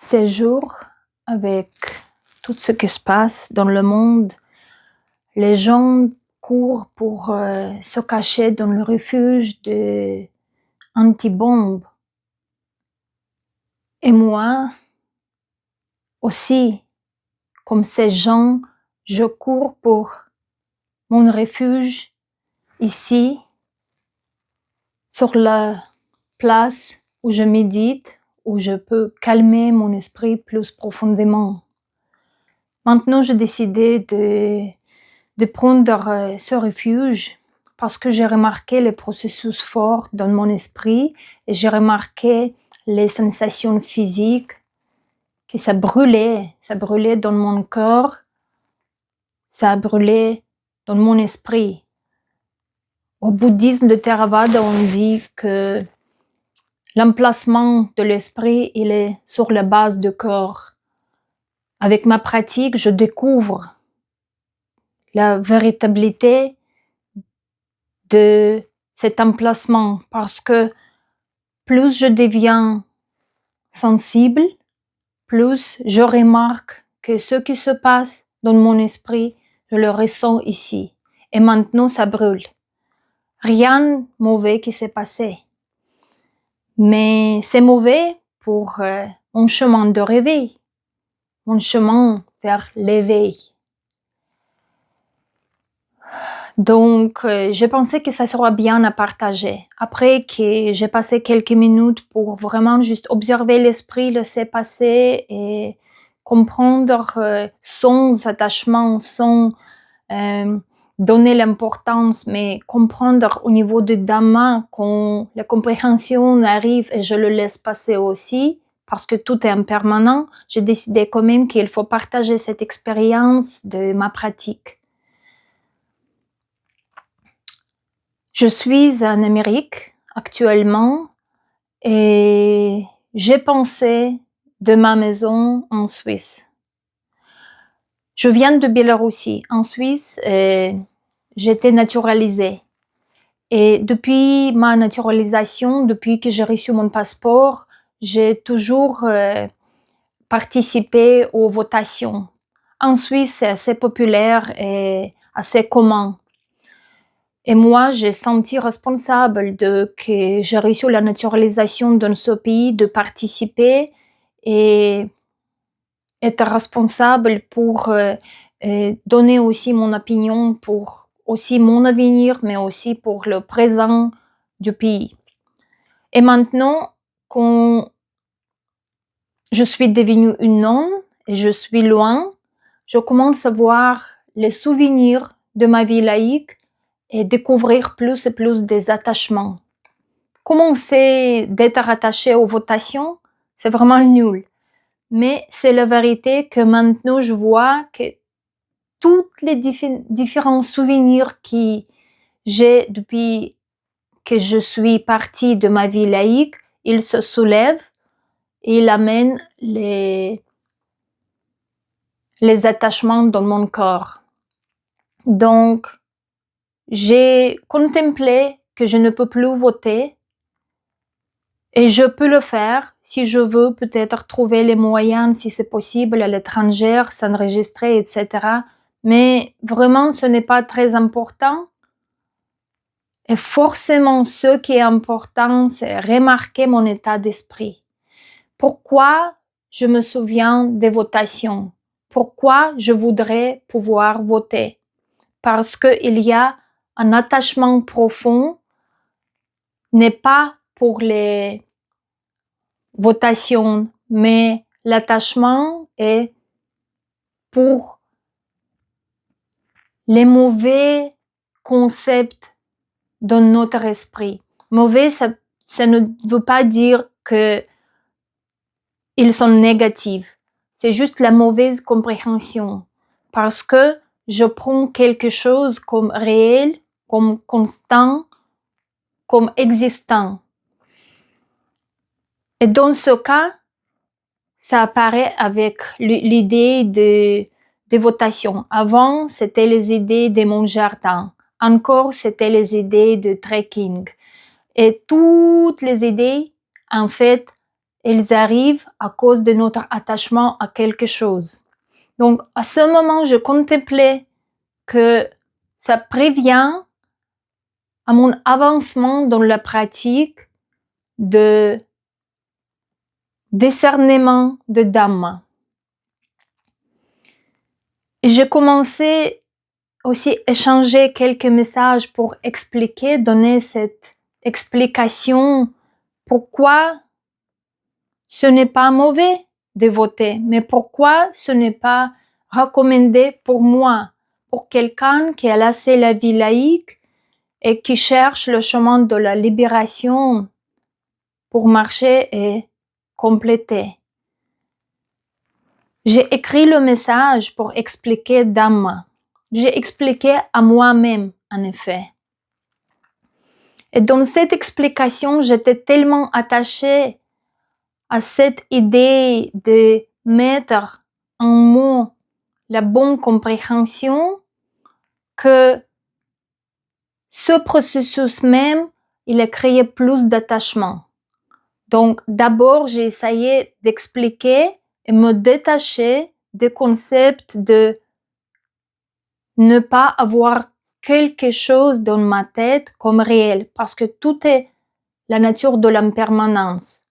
Ces jours, avec tout ce qui se passe dans le monde, les gens courent pour se cacher dans le refuge de anti-bombes. Et moi aussi, comme ces gens, je cours pour mon refuge ici, sur la place où je médite, où je peux calmer mon esprit plus profondément. Maintenant, j'ai décidé de prendre ce refuge parce que j'ai remarqué les processus forts dans mon esprit et j'ai remarqué les sensations physiques, que ça brûlait dans mon corps, ça brûlait dans mon esprit. Au bouddhisme de Theravada, on dit que l'emplacement de l'esprit, il est sur la base du corps. Avec ma pratique, je découvre la véritabilité de cet emplacement parce que plus je deviens sensible, plus je remarque que ce qui se passe dans mon esprit, je le ressens ici. Et maintenant, ça brûle. Rien de mauvais qui s'est passé. Mais c'est mauvais pour mon chemin de réveil, mon chemin vers l'éveil. Donc, j'ai pensé que ça sera bien à partager. Après que j'ai passé quelques minutes pour vraiment juste observer l'esprit, laisser passer et comprendre sans attachement, sans donner l'importance, mais comprendre au niveau du Dhamma quand la compréhension arrive et je le laisse passer aussi, parce que tout est impermanent, j'ai décidé quand même qu'il faut partager cette expérience de ma pratique. Je suis en Amérique actuellement et j'ai pensé de ma maison en Suisse. Je viens de Biélorussie. En Suisse, j'étais naturalisée. Et depuis ma naturalisation, depuis que j'ai reçu mon passeport, j'ai toujours participé aux votations. En Suisse, c'est assez populaire et assez commun. Et moi, j'ai senti responsable de que j'ai reçu la naturalisation dans ce pays, de participer et être responsable pour donner aussi mon opinion pour aussi mon avenir, mais aussi pour le présent du pays. Et maintenant, quand je suis devenue une nonne et je suis loin, je commence à voir les souvenirs de ma vie laïque et découvrir plus et plus des attachements. Commencer d'être attaché aux votations, c'est vraiment nul. Mais c'est la vérité que maintenant je vois que tous les différents souvenirs que j'ai depuis que je suis partie de ma vie laïque, ils se soulèvent et ils amènent les attachements dans mon corps. Donc, j'ai contemplé que je ne peux plus voter et je peux le faire si je veux peut-être trouver les moyens, si c'est possible, à l'étranger, s'enregistrer, etc. Mais vraiment, ce n'est pas très important. Et forcément, ce qui est important, c'est remarquer mon état d'esprit. Pourquoi je me souviens des votations? Pourquoi je voudrais pouvoir voter? Parce qu'il y a un attachement profond, n'est pas pour les votations, mais l'attachement est pour les mauvais concepts dans notre esprit. Mauvais, ça ne veut pas dire que ils sont négatifs. C'est juste la mauvaise compréhension. Parce que je prends quelque chose comme réel, comme constant, comme existant. Et dans ce cas, ça apparaît avec l'idée de votation. Avant, c'était les idées de mon jardin. Encore, c'était les idées de trekking. Et toutes les idées, en fait, elles arrivent à cause de notre attachement à quelque chose. Donc, à ce moment, je contemplais que ça prévient à mon avancement dans la pratique de discernement de Dhamma. Et j'ai commencé aussi à échanger quelques messages pour expliquer, donner cette explication pourquoi ce n'est pas mauvais de voter, mais pourquoi ce n'est pas recommandé pour moi, pour quelqu'un qui a laissé la vie laïque et qui cherche le chemin de la libération pour marcher et compléter. J'ai écrit le message pour expliquer Dhamma. J'ai expliqué à moi-même, en effet. Et dans cette explication, j'étais tellement attachée à cette idée de mettre en mots la bonne compréhension que ce processus même, il a créé plus d'attachement. Donc, d'abord, j'ai essayé d'expliquer et me détacher du concept de ne pas avoir quelque chose dans ma tête comme réel, parce que tout est la nature de l'impermanence.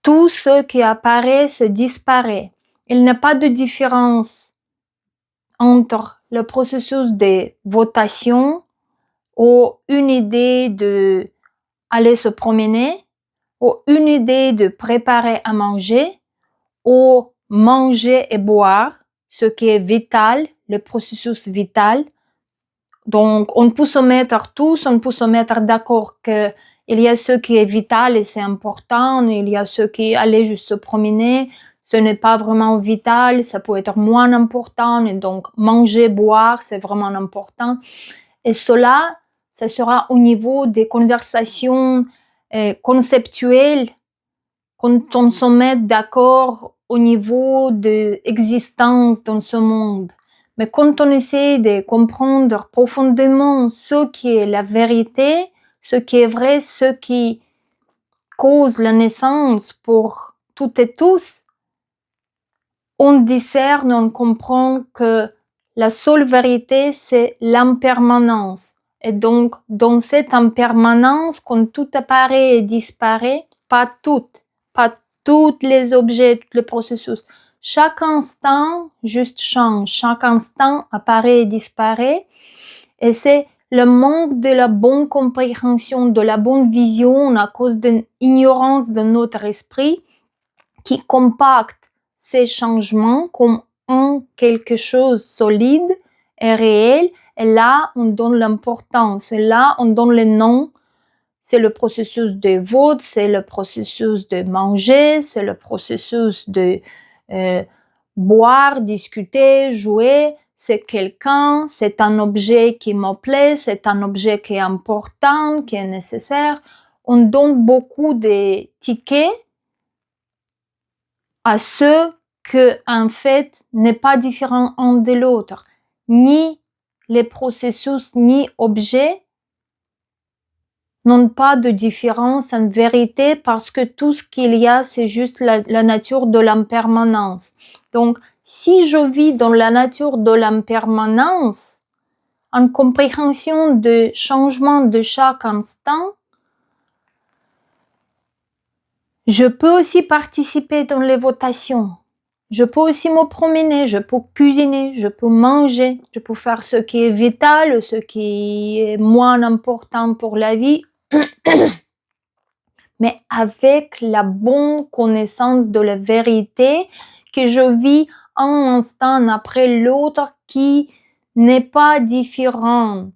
Tout ce qui apparaît se disparaît. Il n'y a pas de différence entre le processus de votation ou une idée de aller se promener ou une idée de préparer à manger ou manger et boire, ce qui est vital, le processus vital. Donc, on peut se mettre tous, on peut se mettre d'accord qu'il y a ce qui est vital et c'est important, il y a ce qui aller juste se promener, ce n'est pas vraiment vital, ça peut être moins important, et donc manger, boire, c'est vraiment important. Et cela, ça sera au niveau des conversations conceptuelles, quand on se met d'accord au niveau de l'existence dans ce monde. Mais quand on essaie de comprendre profondément ce qui est la vérité, ce qui est vrai, ce qui cause la naissance pour toutes et tous, on discerne, on comprend que la seule vérité, c'est l'impermanence. Et donc, dans cette impermanence, quand tout apparaît et disparaît, pas tous les objets, tous les processus, chaque instant juste change, chaque instant apparaît et disparaît. Et c'est le manque de la bonne compréhension, de la bonne vision à cause d'une ignorance de notre esprit qui compacte ces changements comme quelque chose de solide et réel. Et là, on donne l'importance. Et là, on donne le nom. C'est le processus de vote, c'est le processus de manger, c'est le processus de boire, discuter, jouer. C'est quelqu'un, c'est un objet qui me plaît, c'est un objet qui est important, qui est nécessaire. On donne beaucoup de tickets à ce que, en fait, n'est pas différent un de l'autre. Ni les processus, ni objets n'ont pas de différence en vérité parce que tout ce qu'il y a, c'est juste la nature de l'impermanence. Donc, si je vis dans la nature de l'impermanence, en compréhension de changement de chaque instant, je peux aussi participer dans les votations. Je peux aussi me promener, je peux cuisiner, je peux manger, je peux faire ce qui est vital, ce qui est moins important pour la vie. Mais avec la bonne connaissance de la vérité que je vis un instant après l'autre qui n'est pas différent.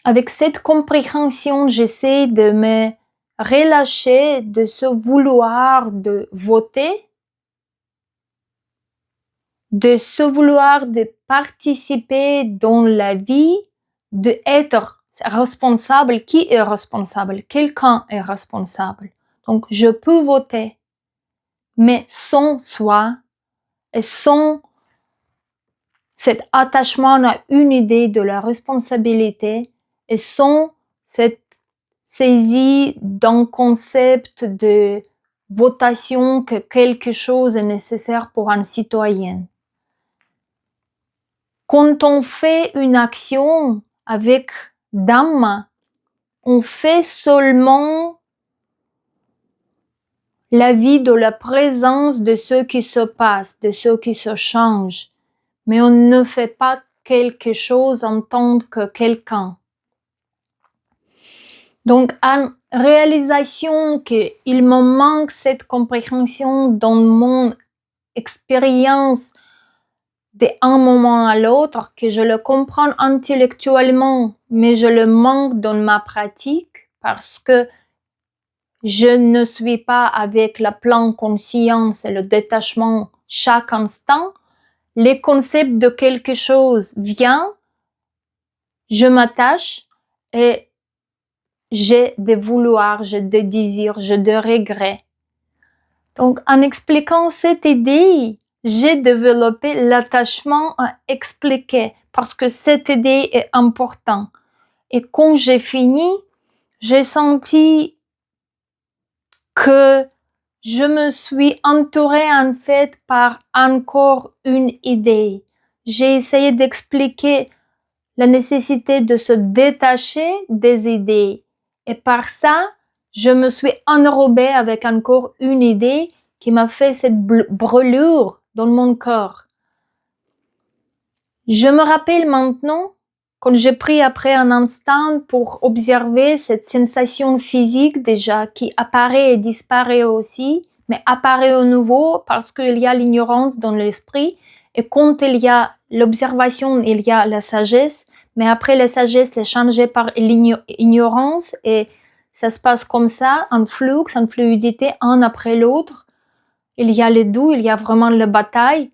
Avec cette compréhension, j'essaie de me relâcher de ce vouloir de voter, de ce vouloir de participer dans la vie, d'être responsable. Qui est responsable? Quelqu'un est responsable. Donc, je peux voter, mais sans soi et sans cet attachement à une idée de la responsabilité et sans cette saisi d'un concept de votation que quelque chose est nécessaire pour un citoyen. Quand on fait une action avec Dhamma, on fait seulement la vie de la présence de ce qui se passe, de ce qui se change, mais on ne fait pas quelque chose en tant que quelqu'un. Donc, en réalisation qu'il me manque cette compréhension dans mon expérience d'un moment à l'autre, que je le comprends intellectuellement, mais je le manque dans ma pratique parce que je ne suis pas avec la pleine conscience et le détachement chaque instant. Les concepts de quelque chose viennent, je m'attache et j'ai des vouloirs, j'ai des désirs, j'ai des regrets. Donc, en expliquant cette idée, j'ai développé l'attachement à expliquer parce que cette idée est importante. Et quand j'ai fini, j'ai senti que je me suis entourée en fait par encore une idée. J'ai essayé d'expliquer la nécessité de se détacher des idées. Et par ça, je me suis enrobée avec encore une idée qui m'a fait cette brûlure dans mon corps. Je me rappelle maintenant, quand j'ai pris après un instant pour observer cette sensation physique déjà qui apparaît et disparaît aussi, mais apparaît au nouveau parce qu'il y a l'ignorance dans l'esprit. Et quand il y a l'observation, il y a la sagesse. Mais après, la sagesse est changée par l'ignorance et ça se passe comme ça, en flux, en fluidité, un après l'autre. Il y a les deux, il y a vraiment la bataille.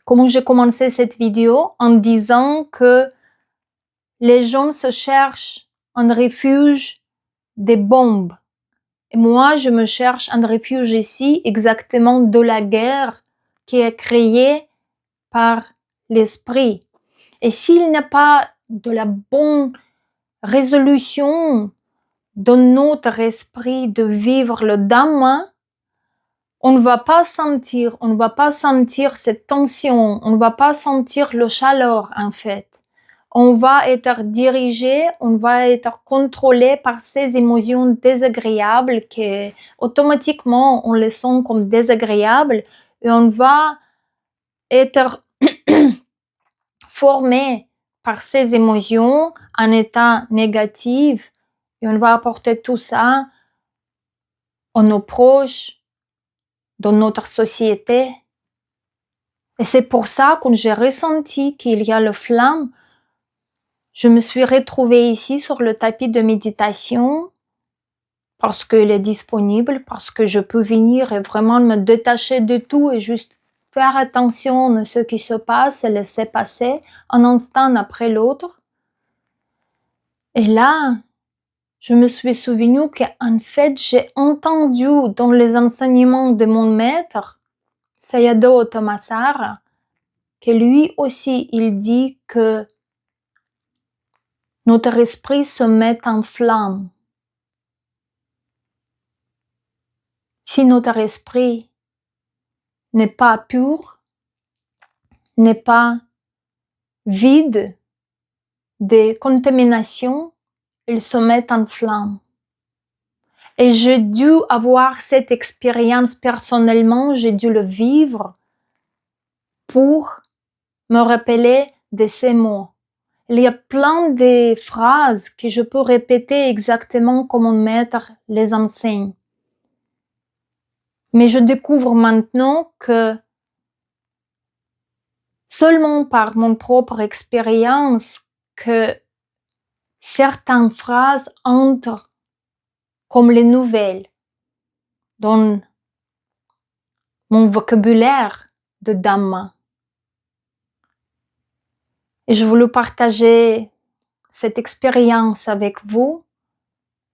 Comment j'ai commencé cette vidéo en disant que les gens se cherchent un refuge des bombes. Et moi, je me cherche un refuge ici exactement de la guerre qui est créée par l'esprit. Et s'il n'y a pas de la bonne résolution dans notre esprit de vivre le Dhamma, on ne va pas sentir cette tension, on ne va pas sentir le chaleur en fait. On va être dirigé, on va être contrôlé par ces émotions désagréables que automatiquement on les sent comme désagréables et on va être formé par ces émotions en état négatif et on va apporter tout ça à nos proches, dans notre société. Et c'est pour ça que j'ai ressenti qu'il y a le flamme. Je me suis retrouvée ici sur le tapis de méditation parce qu'il est disponible, parce que je peux venir et vraiment me détacher de tout et juste faire attention à ce qui se passe et laisser passer un instant après l'autre. Et là, je me suis souvenu qu'en fait, j'ai entendu dans les enseignements de mon maître, Sayadaw Thammasara, que lui aussi, il dit que notre esprit se met en flamme. Si notre esprit n'est pas pur, n'est pas vide de contamination, il se met en flamme. Et j'ai dû avoir cette expérience personnellement, j'ai dû le vivre pour me rappeler de ces mots. Il y a plein de phrases que je peux répéter exactement comme mon maître les enseigne. Mais je découvre maintenant que seulement par mon propre expérience que certaines phrases entrent comme les nouvelles dans mon vocabulaire de Dhamma. Et je voulais partager cette expérience avec vous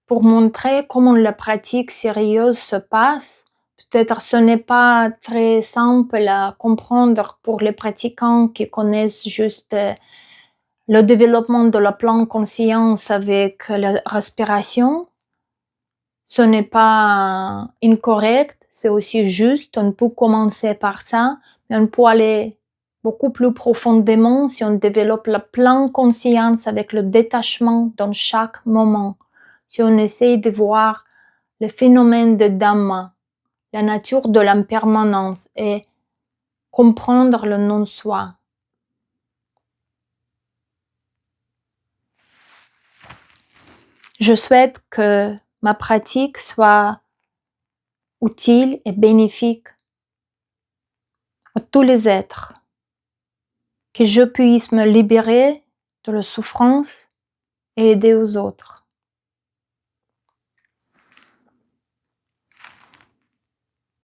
pour montrer comment la pratique sérieuse se passe. Peut-être ce n'est pas très simple à comprendre pour les pratiquants qui connaissent juste le développement de la pleine conscience avec la respiration, ce n'est pas incorrect, c'est aussi juste. On peut commencer par ça, mais on peut aller beaucoup plus profondément si on développe la pleine conscience avec le détachement dans chaque moment. Si on essaye de voir le phénomène de Dhamma, la nature de l'impermanence et comprendre le non-soi. Je souhaite que ma pratique soit utile et bénéfique à tous les êtres, que je puisse me libérer de la souffrance et aider aux autres.